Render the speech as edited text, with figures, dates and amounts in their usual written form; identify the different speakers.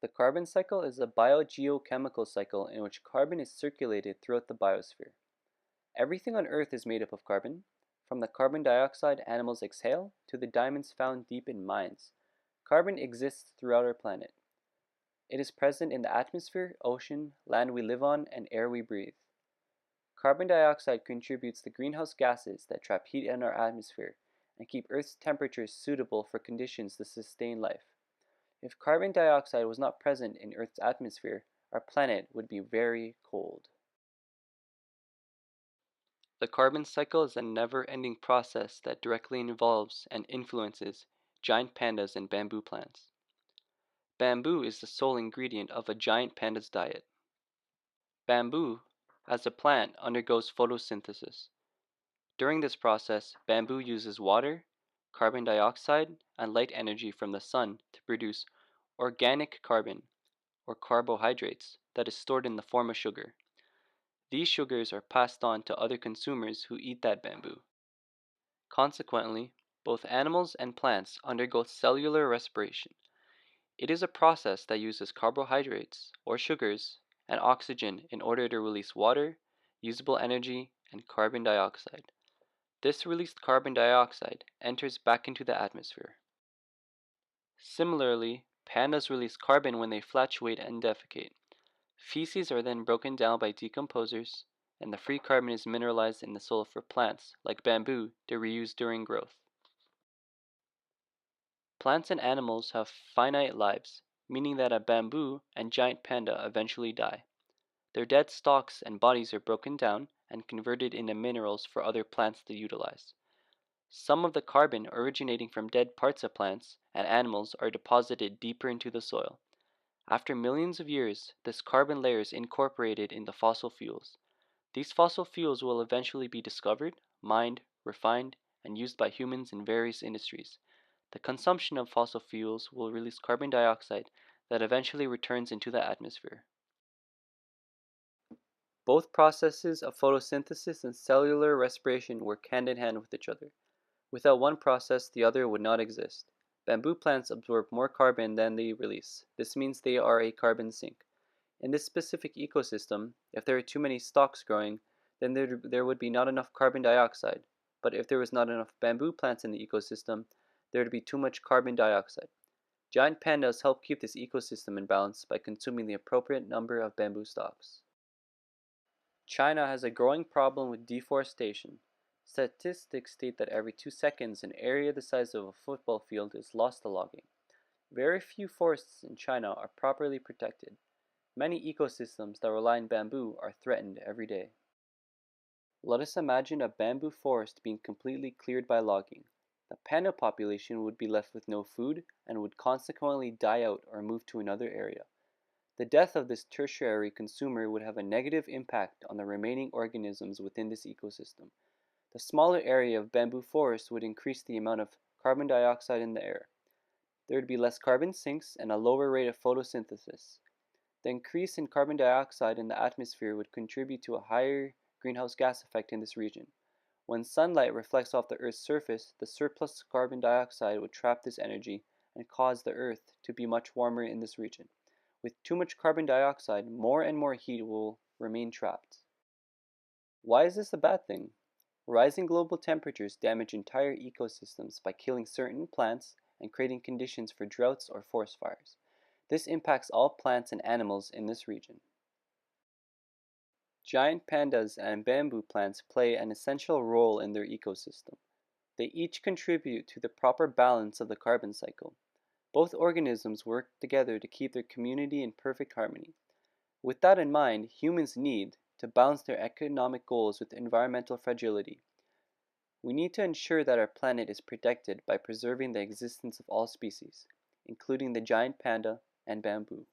Speaker 1: The carbon cycle is a biogeochemical cycle in which carbon is circulated throughout the biosphere. Everything on Earth is made up of carbon, from the carbon dioxide animals exhale to the diamonds found deep in mines. Carbon exists throughout our planet. It is present in the atmosphere, ocean, land we live on, and air we breathe. Carbon dioxide contributes the greenhouse gases that trap heat in our atmosphere and keep Earth's temperature suitable for conditions to sustain life. If carbon dioxide was not present in Earth's atmosphere, our planet would be very cold. The carbon cycle is a never-ending process that directly involves and influences giant pandas and bamboo plants. Bamboo is the sole ingredient of a giant panda's diet. Bamboo, as a plant, undergoes photosynthesis. During this process, bamboo uses water, carbon dioxide, and light energy from the sun to produce organic carbon, or carbohydrates, that is stored in the form of sugar. These sugars are passed on to other consumers who eat that bamboo. Consequently, both animals and plants undergo cellular respiration. It is a process that uses carbohydrates, or sugars, and oxygen in order to release water, usable energy, and carbon dioxide. This released carbon dioxide enters back into the atmosphere. Similarly, pandas release carbon when they flatulate and defecate. Feces are then broken down by decomposers, and the free carbon is mineralized in the soil for plants, like bamboo, to reuse during growth. Plants and animals have finite lives, meaning that a bamboo and giant panda eventually die. Their dead stalks and bodies are broken down and converted into minerals for other plants to utilize. Some of the carbon originating from dead parts of plants and animals are deposited deeper into the soil. After millions of years, this carbon layer is incorporated into fossil fuels. These fossil fuels will eventually be discovered, mined, refined, and used by humans in various industries. The consumption of fossil fuels will release carbon dioxide that eventually returns into the atmosphere. Both processes of photosynthesis and cellular respiration work hand in hand with each other. Without one process, the other would not exist. Bamboo plants absorb more carbon than they release. This means they are a carbon sink. In this specific ecosystem, if there are too many stalks growing, then there would be not enough carbon dioxide. But if there was not enough bamboo plants in the ecosystem, there would be too much carbon dioxide. Giant pandas help keep this ecosystem in balance by consuming the appropriate number of bamboo stalks. China has a growing problem with deforestation. Statistics state that every 2 seconds, an area the size of a football field is lost to logging. Very few forests in China are properly protected. Many ecosystems that rely on bamboo are threatened every day. Let us imagine a bamboo forest being completely cleared by logging. The panda population would be left with no food and would consequently die out or move to another area. The death of this tertiary consumer would have a negative impact on the remaining organisms within this ecosystem. The smaller area of bamboo forest would increase the amount of carbon dioxide in the air. There would be less carbon sinks and a lower rate of photosynthesis. The increase in carbon dioxide in the atmosphere would contribute to a higher greenhouse gas effect in this region. When sunlight reflects off the Earth's surface, the surplus carbon dioxide would trap this energy and cause the Earth to be much warmer in this region. With too much carbon dioxide, more and more heat will remain trapped. Why is this a bad thing? Rising global temperatures damage entire ecosystems by killing certain plants and creating conditions for droughts or forest fires. This impacts all plants and animals in this region. Giant pandas and bamboo plants play an essential role in their ecosystem. They each contribute to the proper balance of the carbon cycle. Both organisms work together to keep their community in perfect harmony. With that in mind, humans need to balance their economic goals with environmental fragility. We need to ensure that our planet is protected by preserving the existence of all species, including the giant panda and bamboo.